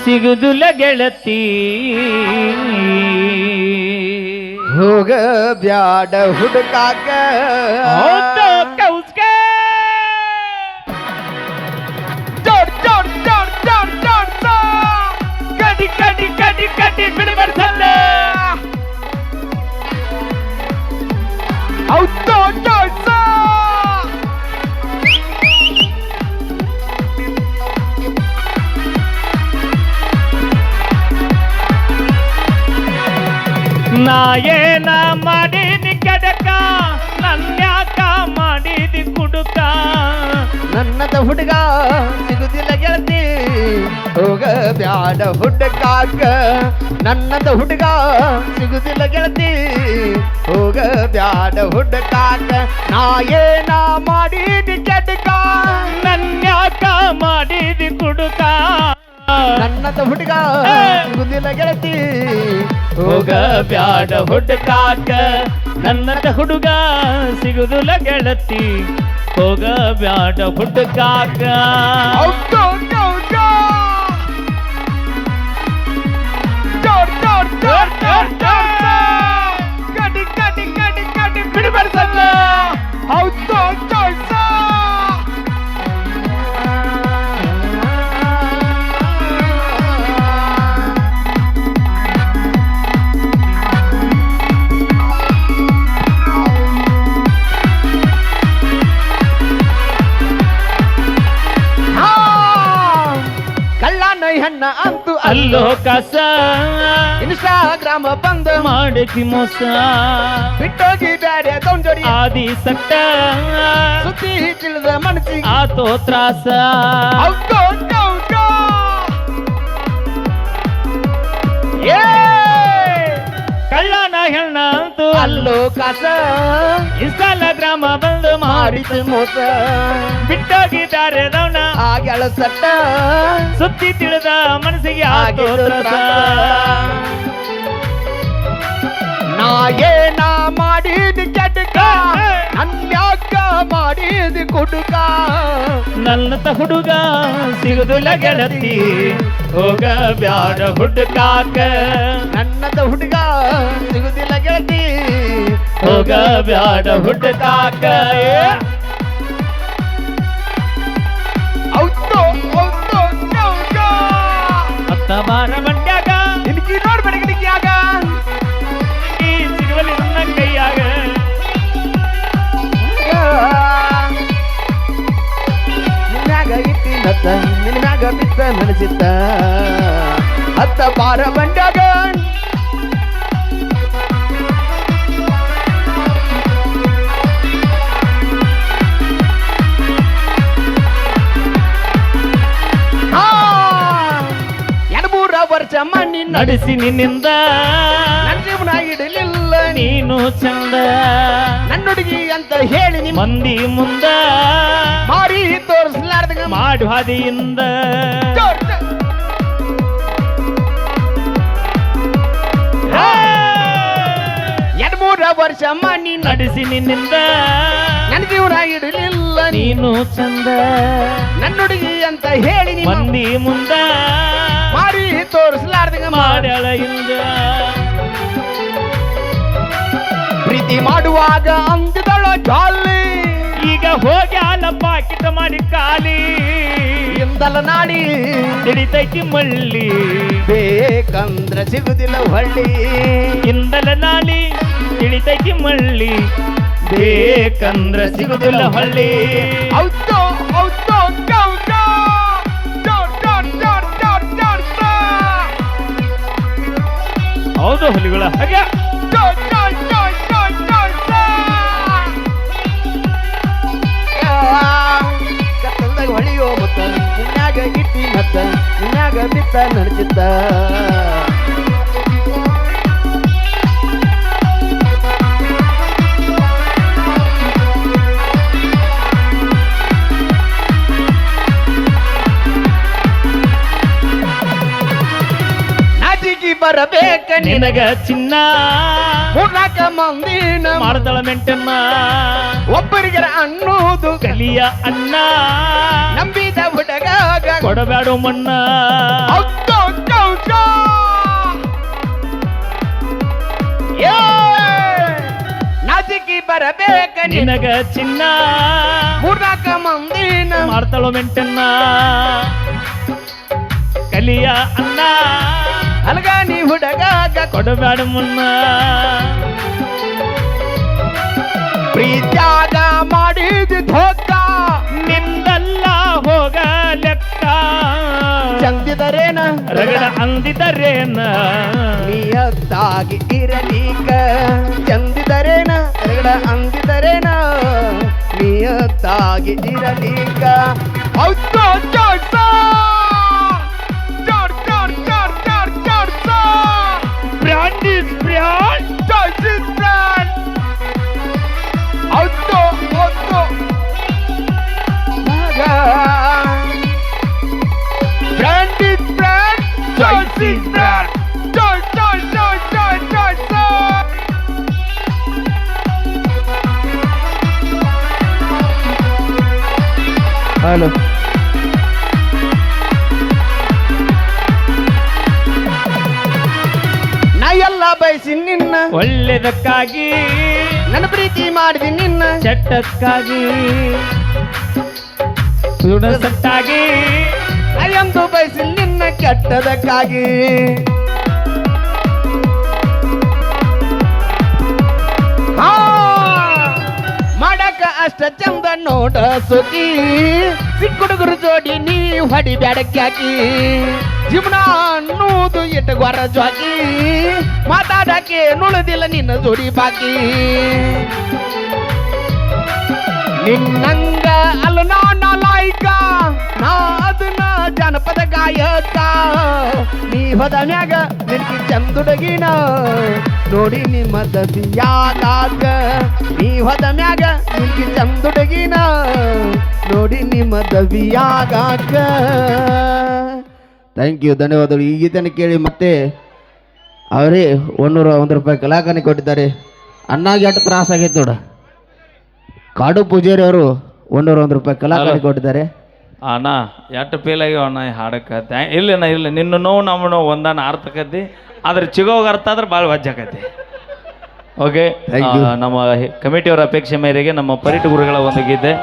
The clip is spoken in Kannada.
ಸಿಗುದುಲ ಗೆಳತಿ ಹೋಗ ಬ್ಯಾಡ ಹುಡುಕಾಕ ಕೌಸ್ಕ ಕಡಿ ಕಡಿ ಕಡಿ ಕಡಿ ಬಿಡಬಾರ್ದಲ್ಲ ನಾ ಏನ ಮಾಡಿದಿ ಕಡಕ ನನ್ಯಾಕ ಮಾಡಿದಿ ಕುಡುಕ ನನ್ನದ ಹುಡುಗ ಸಿಗುದಿಲ್ಲ ಗೆಳತಿ ಹೋಗ ಬ್ಯಾಡ ಹುಡುಕಾಕ ನನ್ನದ ಹುಡುಗ ಸಿಗುದಿಲ್ಲ ಗೆಳತಿ ಹೋಗ ಬ್ಯಾಡ ಹುಡುಕಾಕ ನಾ ಏನ ಮಾಡಿದಿ ಕಡಕ ನನ್ಯಾಕ ಮಾಡಿದಿ ಕುಡುಕ ನನ್ನದ ಹುಡುಗ ಸಿಗುದಿಲ್ಲ ಗೆಳತಿ ಹೋಗ ಬ್ಯಾಡ ಹುಡುಕಾಕ ನನ್ನದ ಹುಡುಗ ಸಿಗುದಿಲ್ಲ ಗೆಳತಿ ಹೋಗ ಬ್ಯಾಡ ಹುಡುಕಾಕ ಕಡಿ ಕಡಿ ಕಡಿ ಕಡಿ ಬಿಡಬಾರ್ದಲ್ಲ ಹೌದು ಹೆಣ್ಣ ಅಂತೂ ಅಲ್ಲೋ ಕಸ ಇನ್ಸ್ಟಾಗ್ರಾಮ ಬಂದ ಮಾಡಕಿ ಮೋಸ ಬಿಟ್ಟೋಗಿ ಬ್ಯಾರೆ ಜೋಡಿ ಆದಿ ಸಟ್ಟ ಸುದ್ದಿ ತಿಳಿದ ಮನಸ್ಸಿಗೆ ಆತೋ ತ್ರಾಸ ಕಳ್ಳನ ಹೆಣ್ಣ ಅಂತೂ ಅಲ್ಲೋ ಕಾಸ ಇನ್ಸ್ಟಾಗ್ರಾಮ ಬಂದು ಮಾಡಿತು ಮೋಸ ಬಿಟ್ಟೋಗಿದ್ದಾರೆ ದವನ ಆಗ್ಯಾಳ ಸಟ್ಟ ಸುದ್ದಿ ತಿಳಿದ ಮನಸ್ಸಿಗೆ ಆತೋ ತ್ರಾಸ ನಾ ಏನ ಮಾಡಿದ ಕೆಡಕ ಅನ್ಯಾಕ ಮಾಡಿದ ಕುಡುಕ ನನ್ನತ ಹುಡುಗ ಸಿಗುದಿಲ್ಲ ಗೆಳತಿ ಹೋಗ ಬ್ಯಾಡ ಹುಡುಕಾಕ ನನ್ನದ ಹುಡುಗ ಸಿಗುದಿಲ್ಲ ಗೆಳತಿ ಹೋಗ ಬ್ಯಾಡ ಹುಡುಕಾಕ ಅತ್ತ ಬಾರ ಮಂಡ್ಯಾಗ ನಿನಗೆ ನೋಡ್ಬೇಡ ಗಿಡಕ್ಯಾಗ ಈ ಸಿಗುವಲ್ಲಿ ನನ್ನ ಕೈಯಾಗ ನಿನ್ಯಾಗ ಇಟ್ಟಿ ಮತ್ತ ನಿನ್ಯಾಗ ಬಿತ್ತ ಮನಸಿತ್ತ ಅತ್ತ ಬಾರ ಮಂಡ್ಯಾಗ ವರ್ಷ ಮಣ್ಣಿ ನಡೆಸಿ ನಿನ್ನಿಂದ ನನ್ನ ಜೀವನ ಇಡಲಿಲ್ಲ ನೀನು ಚಂದ ನನ್ನೊಡುಗಿ ಅಂತ ಹೇಳಿ ನಿಮ್ಮ ಮಂದಿ ಮುಂದ ಮಾರಿ ತೋರಿಸಲಾರ್ದಂಗ ಮಾಡು ಹಾದಿಯಿಂದ 2-3 ವರ್ಷ ಮಣ್ಣಿ ನಡೆಸಿ ನಿನ್ನಿಂದ ನನ್ನ ಜೀವನ ಇಡಲಿಲ್ಲ ನೀನು ಚಂದ ನನ್ನೊಡುಗಿ ಅಂತ ಹೇಳಿ ನಿಮ್ಮ ಮಂದಿ ಮುಂದ ಮಾರಿ ತೋರಿಸಲಾರ್ದಂಗ ಮಾಡ್ಯಾಳ ಇಂದ ಪ್ರೀತಿ ಮಾಡುವಾಗ ಅಂದದಳ ಜಾಲಿ ಈಗ ಹೋಗಿ ಹಾಲ ಪಾಕಿಟ ಮಾಡಿ ಖಾಲಿ ಎಂದಲ ನಾಡಿ ತಿಳಿತೈತಿ ಮಳ್ಳಿ ಬೇಕಂದ್ರ ಸಿಗುದಿಲ್ಲ ಹೊಳ್ಳಿ ಇಂದಲ ನಾಳಿ ತಿಳಿತೈತಿ ಮಳ್ಳಿ ಬೇಕಂದ್ರ ಸಿಗುದಿಲ್ಲ ಹೊಳ್ಳಿ ಹೌದು ಹೌದು ಹುಲಿಗಳ ಹಾಗೆ ಕತ್ತಲ್ದಾಗ ಹೊಳಿಯೋ ಮತ್ತ ನಿನ್ಯಾಗ ಇಟ್ಟಿ ಮತ್ತ ನಿನ್ಯಾಗ ಬಿತ್ತ ನಡಚಿತ್ತ ಬರಬೇಕ ನಿನಗ ಚಿನ್ನ 3-4 ಮಂದಿನ ಮಾಡ್ದಳ ಮೆಂಟನ್ನ ಒಬ್ಬರಿಗೆ ಅನ್ನೋದು ಕಲಿಯ ಅನ್ನ ನಂಬಿದ ಕೊಡಬೇಡ ಮಣ್ಣ ನಾಚಿಕಿ ಬರಬೇಕ ನಿನಗ ಚಿನ್ನ ಮೂರ್ನಾಕ ಮಂದಿನ ಮಾಡ್ತಾಳೋ ಮೆಂಟನ್ನ ಕಲಿಯ ಅನ್ನ ಅಲ್ಗ ನೀ ಹುಡುಗಾಗ ಕೊಡಬೇಡ ಮಣ್ಣ ಪ್ರೀತ್ಯಾಗ ಮಾಡಿದ ಧೋಕ ನಿಂದಲ್ಲ ಹೋಗ ಲೆಕ್ಕ ಚಂದಿದರೇನ ರಗಡ ಅಂದಿದರೇನ ನಿಯತ್ತಾಗಿ ಇರಲೀಕ ಚಂದಿದರೇನ ರಗಡ ಅಂದಿದರೇನ ನಿಯತ್ತಾಗಿ ಇರಲೀಕ brand is brand Brand is brand, choice is brand. Choice. Hello. ನಾ ಎಲ್ಲ ಬಯಸಿ ನಿನ್ನ ಒಳ್ಳೆದಕ್ಕಾಗಿ ನನ್ನ ಪ್ರೀತಿ ಮಾಡಿದಿ ನಿನ್ನ ಚಟ್ಟಕ್ಕಾಗಿ ಸುಡಸಟ್ಟಾಗಿ ಎಂದು ಬಯಸಿ ನಿನ್ನ ಕೆಟ್ಟದಕ್ಕಾಗಿ ಮಾಡಕ ಅಷ್ಟ ಚಂದ ನೋಡ ಸುಖಿ ಸಿಕ್ಕುಡುಗರು ಜೋಡಿ ನೀ ಹೊಡಿ ಬ್ಯಾಡಕ್ಕಾಕಿ ಜೀವನ ಅನ್ನೋದು ಇಟ್ಟುಗೊರ ಜೋಗಿ ಮಾತಾಡಕ್ಕೆ ನುಳಿದಿಲ್ಲ ನಿನ್ನ ಜೋಡಿ ಬಾಕಿ ನಿನ್ನಂಗ ಅಲ್ಲ ನಾನ ಲಾಯ್ಕ ನಾ ಅದನ್ನ ಜನಪದ ಗಾಯಕ ನೀ ಹೋದ ಮ್ಯಾಗ ನಿನ್ಕಿ ಚಂದುಡಗಿನ ನೋಡಿ ನಿಮ್ಮ ದಸಿಯಾಗಾಕ ನೀ ಹೋದ ಮ್ಯಾಗ ನಿನ್ಕಿ ಚಂದುಡಗಿನ ನೋಡಿ ನಿಮ್ಮ ದವಿಯಾಗಾಕ ಥ್ಯಾಂಕ್ ಯು ಧನ್ಯವಾದಗಳು. ಈ ಗೀತೆಯನ್ನು ಕೇಳಿ ಮತ್ತೆ ಅವರೇ 101 ರೂಪಾಯಿ ಕಲಾಕಾನಿ ಕೊಟ್ಟಿದ್ದಾರೆ. ಅನ್ನಾಗಿ ಎಷ್ಟು ತ್ರಾಸ ಆಗೈತೆ ನೋಡ. ಕಾಡು ಪೂಜಾರಿ ಅವರು 101 ರೂಪಾಯಿ ಕಲಾಕಾನಿ ಕೊಟ್ಟಿದ್ದಾರೆ. ಅಣ್ಣ ಎಷ್ಟು ಫೇಲ್ ಆಗ್ಯಾವ ಅಣ್ಣ ಈ ಹಾಡಕ್ಕೆ. ಇಲ್ಲ ನಿನ್ನ ನೋವು ನಮ್ಮ ನೋವು ಒಂದನ್ನ ಅರ್ಥಕತಿ, ಆದ್ರೆ ಚಿಗೋಗ ಅರ್ಥ ಆದ್ರೆ ಭಾಳ ವಜ್ಜಾಕತಿ. ಓಕೆ, ನಮ್ಮ ಕಮಿಟಿಯವರ ಅಪೇಕ್ಷೆ ಮೇರೆಗೆ ನಮ್ಮ ಪರಿಟು ಗುರುಗಳ ಒಂದು ಗೀತೆ.